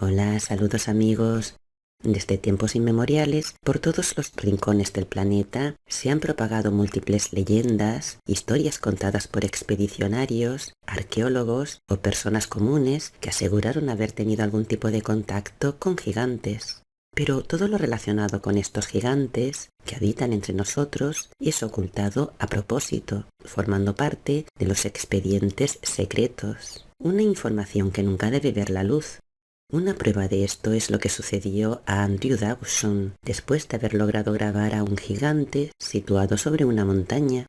Hola, saludos amigos. Desde tiempos inmemoriales, por todos los rincones del planeta se han propagado múltiples leyendas, historias contadas por expedicionarios, arqueólogos o personas comunes que aseguraron haber tenido algún tipo de contacto con gigantes. Pero todo lo relacionado con estos gigantes que habitan entre nosotros es ocultado a propósito, formando parte de los expedientes secretos. Una información que nunca debe ver la luz. Una prueba de esto es lo que sucedió a Andrew Dawson después de haber logrado grabar a un gigante situado sobre una montaña.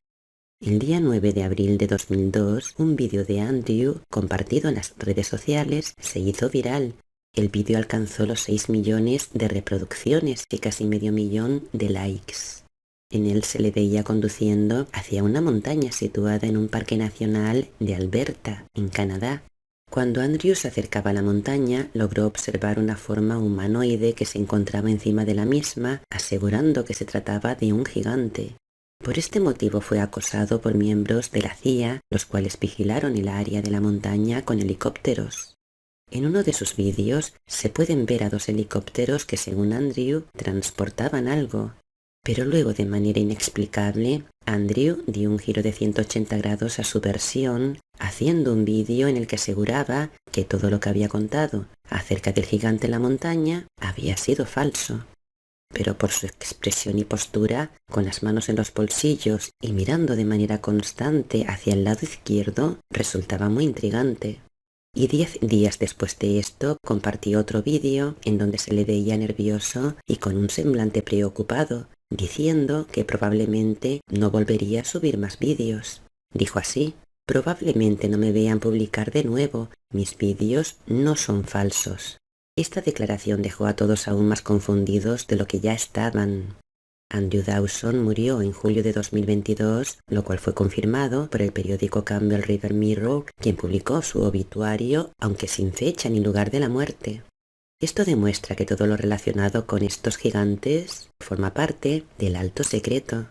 El día 9 de abril de 2002, un vídeo de Andrew compartido en las redes sociales se hizo viral. El vídeo alcanzó los 6 millones de reproducciones y casi medio millón de likes. En él se le veía conduciendo hacia una montaña situada en un parque nacional de Alberta, en Canadá. Cuando Andrew se acercaba a la montaña, logró observar una forma humanoide que se encontraba encima de la misma, asegurando que se trataba de un gigante. Por este motivo fue acosado por miembros de la CIA, los cuales vigilaron el área de la montaña con helicópteros. En uno de sus vídeos se pueden ver a dos helicópteros que, según Andrew, transportaban algo. Pero luego, de manera inexplicable, Andrew dio un giro de 180 grados a su versión, haciendo un vídeo en el que aseguraba que todo lo que había contado acerca del gigante en la montaña había sido falso. Pero por su expresión y postura, con las manos en los bolsillos y mirando de manera constante hacia el lado izquierdo, resultaba muy intrigante. Y 10 días después de esto compartió otro vídeo en donde se le veía nervioso y con un semblante preocupado, diciendo que probablemente no volvería a subir más vídeos. Dijo así: probablemente no me vean publicar de nuevo, mis vídeos no son falsos. Esta declaración dejó a todos aún más confundidos de lo que ya estaban. Andrew Dawson murió en julio de 2022, lo cual fue confirmado por el periódico Campbell River Mirror, quien publicó su obituario, aunque sin fecha ni lugar de la muerte. Esto demuestra que todo lo relacionado con estos gigantes forma parte del alto secreto.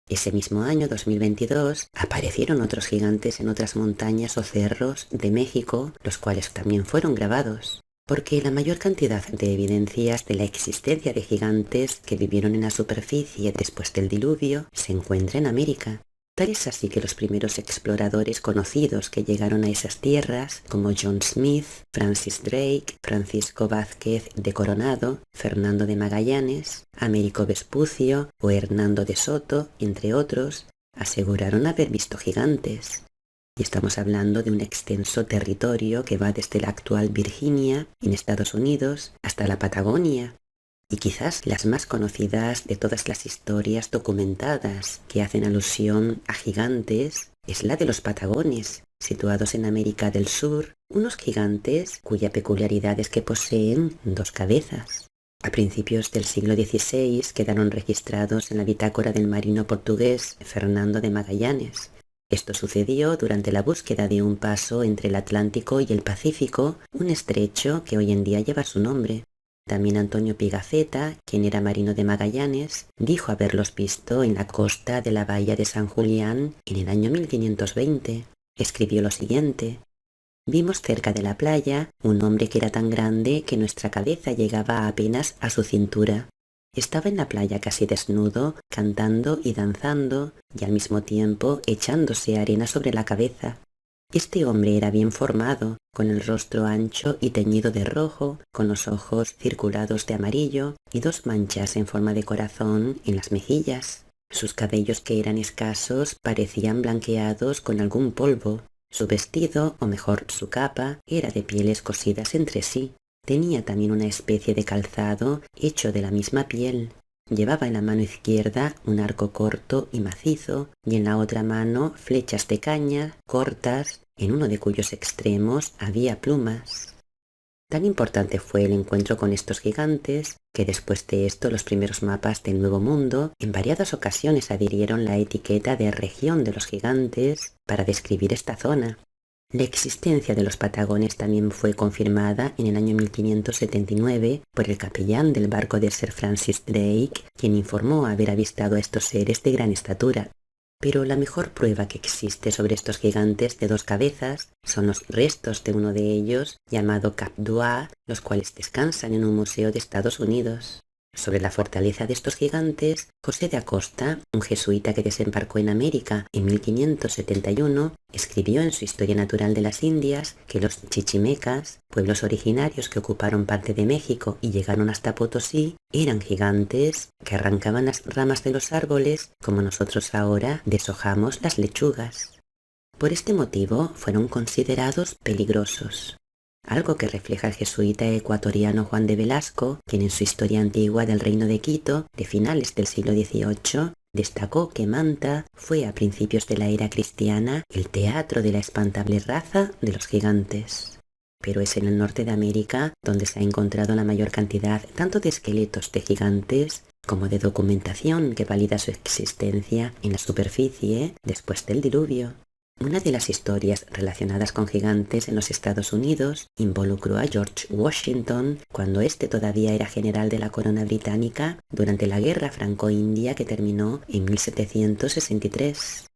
Ese mismo año, 2022, aparecieron otros gigantes en otras montañas o cerros de México, los cuales también fueron grabados. Porque la mayor cantidad de evidencias de la existencia de gigantes que vivieron en la superficie después del diluvio se encuentra en América. Tal es así que los primeros exploradores conocidos que llegaron a esas tierras, como John Smith, Francis Drake, Francisco Vázquez de Coronado, Fernando de Magallanes, Américo Vespucio o Hernando de Soto, entre otros, aseguraron haber visto gigantes. Y estamos hablando de un extenso territorio que va desde la actual Virginia, en Estados Unidos, hasta la Patagonia. Y quizás las más conocidas de todas las historias documentadas que hacen alusión a gigantes es la de los Patagones, situados en América del Sur, unos gigantes cuya peculiaridad es que poseen dos cabezas. A principios del siglo XVI quedaron registrados en la bitácora del marino portugués Fernando de Magallanes. Esto sucedió durante la búsqueda de un paso entre el Atlántico y el Pacífico, un estrecho que hoy en día lleva su nombre. También Antonio Pigafetta, quien era marino de Magallanes, dijo haberlos visto en la costa de la bahía de San Julián en el año 1520. Escribió lo siguiente: vimos cerca de la playa un hombre que era tan grande que nuestra cabeza llegaba apenas a su cintura. Estaba en la playa casi desnudo, cantando y danzando, y al mismo tiempo echándose arena sobre la cabeza. Este hombre era bien formado, con el rostro ancho y teñido de rojo, con los ojos circulados de amarillo y dos manchas en forma de corazón en las mejillas. Sus cabellos, que eran escasos, parecían blanqueados con algún polvo. Su vestido, o mejor su capa, era de pieles cosidas entre sí. Tenía también una especie de calzado hecho de la misma piel. Llevaba en la mano izquierda un arco corto y macizo, y en la otra mano flechas de caña cortas, en uno de cuyos extremos había plumas. Tan importante fue el encuentro con estos gigantes, que después de esto los primeros mapas del Nuevo Mundo en variadas ocasiones adhirieron la etiqueta de región de los gigantes para describir esta zona. La existencia de los Patagones también fue confirmada en el año 1579 por el capellán del barco de Sir Francis Drake, quien informó haber avistado a estos seres de gran estatura. Pero la mejor prueba que existe sobre estos gigantes de dos cabezas son los restos de uno de ellos, llamado Cap d'Oie, los cuales descansan en un museo de Estados Unidos. Sobre la fortaleza de estos gigantes, José de Acosta, un jesuita que desembarcó en América en 1571, escribió en su Historia Natural de las Indias que los chichimecas, pueblos originarios que ocuparon parte de México y llegaron hasta Potosí, eran gigantes que arrancaban las ramas de los árboles como nosotros ahora deshojamos las lechugas. Por este motivo fueron considerados peligrosos. Algo que refleja el jesuita ecuatoriano Juan de Velasco, quien en su Historia Antigua del Reino de Quito, de finales del siglo XVIII, destacó que Manta fue a principios de la era cristiana el teatro de la espantable raza de los gigantes. Pero es en el norte de América donde se ha encontrado la mayor cantidad tanto de esqueletos de gigantes como de documentación que valida su existencia en la superficie después del diluvio. Una de las historias relacionadas con gigantes en los Estados Unidos involucró a George Washington cuando éste todavía era general de la corona británica durante la Guerra Franco-India que terminó en 1763.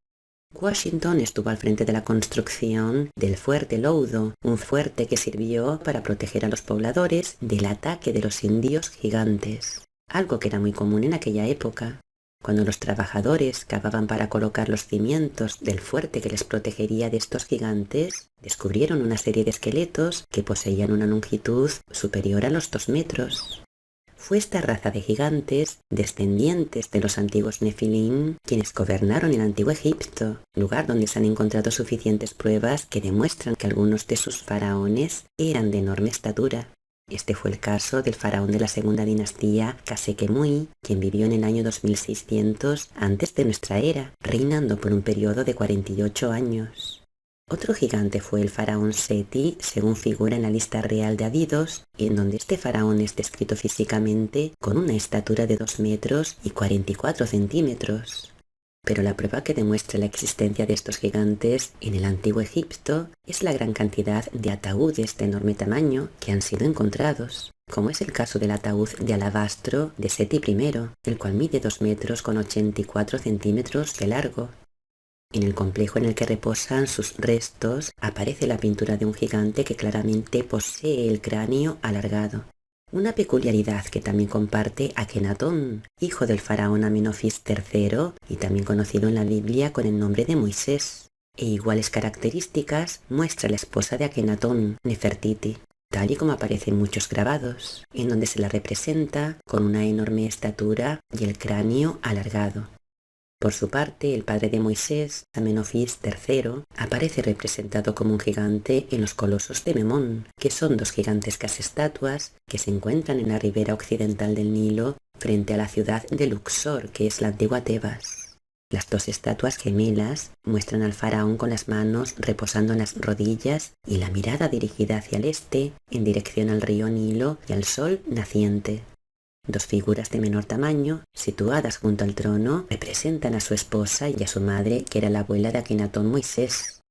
Washington estuvo al frente de la construcción del Fuerte Loudo, un fuerte que sirvió para proteger a los pobladores del ataque de los indios gigantes, algo que era muy común en aquella época. Cuando los trabajadores cavaban para colocar los cimientos del fuerte que les protegería de estos gigantes, descubrieron una serie de esqueletos que poseían una longitud superior a los 2 metros. Fue esta raza de gigantes, descendientes de los antiguos Nefilim, quienes gobernaron el antiguo Egipto, lugar donde se han encontrado suficientes pruebas que demuestran que algunos de sus faraones eran de enorme estatura. Este fue el caso del faraón de la segunda dinastía, Khase-Kemui, quien vivió en el año 2600 antes de nuestra era, reinando por un periodo de 48 años. Otro gigante fue el faraón Seti, según figura en la lista real de Abidos, en donde este faraón es descrito físicamente con una estatura de 2 metros y 44 centímetros. Pero la prueba que demuestra la existencia de estos gigantes en el antiguo Egipto es la gran cantidad de ataúdes de enorme tamaño que han sido encontrados, como es el caso del ataúd de alabastro de Seti I, el cual mide 2 metros con 84 centímetros de largo. En el complejo en el que reposan sus restos aparece la pintura de un gigante que claramente posee el cráneo alargado. Una peculiaridad que también comparte Akenatón, hijo del faraón Amenofis III y también conocido en la Biblia con el nombre de Moisés. E iguales características muestra la esposa de Akenatón, Nefertiti, tal y como aparece en muchos grabados, en donde se la representa con una enorme estatura y el cráneo alargado. Por su parte, el padre de Moisés, Amenofis III, aparece representado como un gigante en los colosos de Memón, que son 2 gigantescas estatuas que se encuentran en la ribera occidental del Nilo frente a la ciudad de Luxor, que es la antigua Tebas. Las 2 estatuas gemelas muestran al faraón con las manos reposando en las rodillas y la mirada dirigida hacia el este, en dirección al río Nilo y al sol naciente. 2 figuras de menor tamaño, situadas junto al trono, representan a su esposa y a su madre, que era la abuela de Akenatón, Moisés.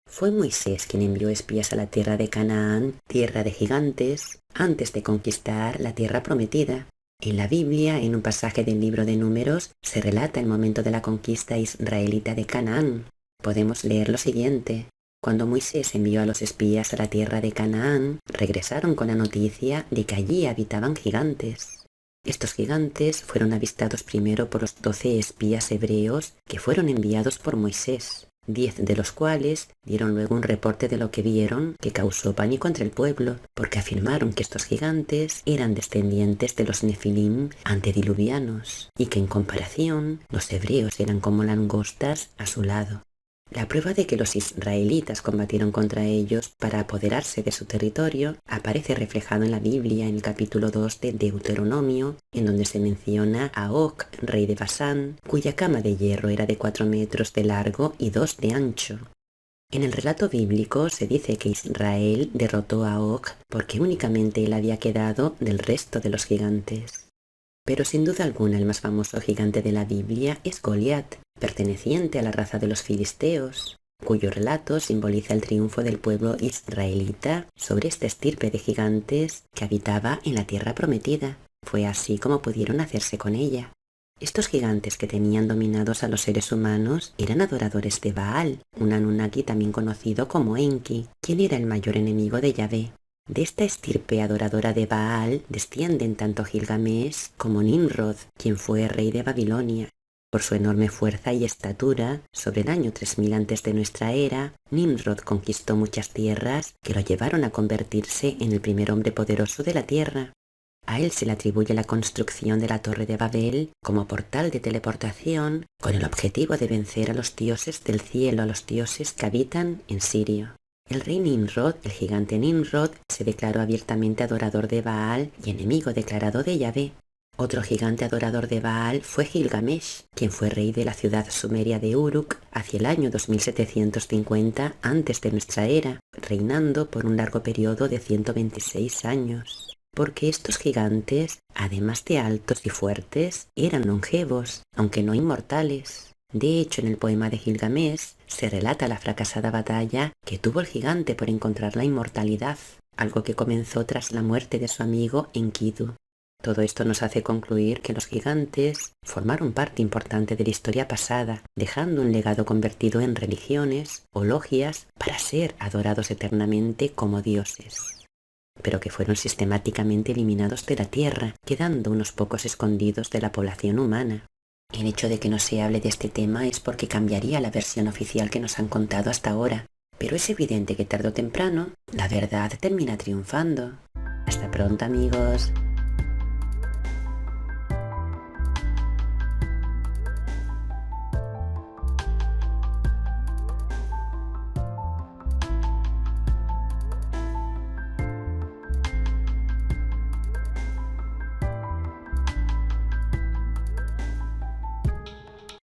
Fue Moisés quien envió espías a la tierra de Canaán, tierra de gigantes, antes de conquistar la tierra prometida. En la Biblia, en un pasaje del libro de Números, se relata el momento de la conquista israelita de Canaán. Podemos leer lo siguiente. Cuando Moisés envió a los espías a la tierra de Canaán, regresaron con la noticia de que allí habitaban gigantes. Estos gigantes fueron avistados primero por los 12 espías hebreos que fueron enviados por Moisés, 10 de los cuales dieron luego un reporte de lo que vieron que causó pánico entre el pueblo, porque afirmaron que estos gigantes eran descendientes de los Nefilim antediluvianos y que en comparación los hebreos eran como langostas a su lado. La prueba de que los israelitas combatieron contra ellos para apoderarse de su territorio aparece reflejado en la Biblia en el capítulo 2 de Deuteronomio, en donde se menciona a Og, rey de Basán, cuya cama de hierro era de 4 metros de largo y 2 de ancho. En el relato bíblico se dice que Israel derrotó a Og porque únicamente él había quedado del resto de los gigantes. Pero sin duda alguna el más famoso gigante de la Biblia es Goliat, perteneciente a la raza de los filisteos, cuyo relato simboliza el triunfo del pueblo israelita sobre esta estirpe de gigantes que habitaba en la tierra prometida. Fue así como pudieron hacerse con ella. Estos gigantes que tenían dominados a los seres humanos eran adoradores de Baal, un Anunnaki también conocido como Enki, quien era el mayor enemigo de Yahvé. De esta estirpe adoradora de Baal descienden tanto Gilgamesh como Nimrod, quien fue rey de Babilonia. Por su enorme fuerza y estatura, sobre el año 3000 antes de nuestra era, Nimrod conquistó muchas tierras que lo llevaron a convertirse en el primer hombre poderoso de la Tierra. A él se le atribuye la construcción de la Torre de Babel como portal de teleportación con el objetivo de vencer a los dioses del cielo, a los dioses que habitan en Sirio. El rey Nimrod, el gigante Nimrod, se declaró abiertamente adorador de Baal y enemigo declarado de Yahvé. Otro gigante adorador de Baal fue Gilgamesh, quien fue rey de la ciudad sumeria de Uruk hacia el año 2750 antes de nuestra era, reinando por un largo periodo de 126 años. Porque estos gigantes, además de altos y fuertes, eran longevos, aunque no inmortales. De hecho, en el poema de Gilgamesh se relata la fracasada batalla que tuvo el gigante por encontrar la inmortalidad, algo que comenzó tras la muerte de su amigo Enkidu. Todo esto nos hace concluir que los gigantes formaron parte importante de la historia pasada, dejando un legado convertido en religiones o logias para ser adorados eternamente como dioses, pero que fueron sistemáticamente eliminados de la Tierra, quedando unos pocos escondidos de la población humana. El hecho de que no se hable de este tema es porque cambiaría la versión oficial que nos han contado hasta ahora, pero es evidente que tarde o temprano la verdad termina triunfando. Hasta pronto, amigos.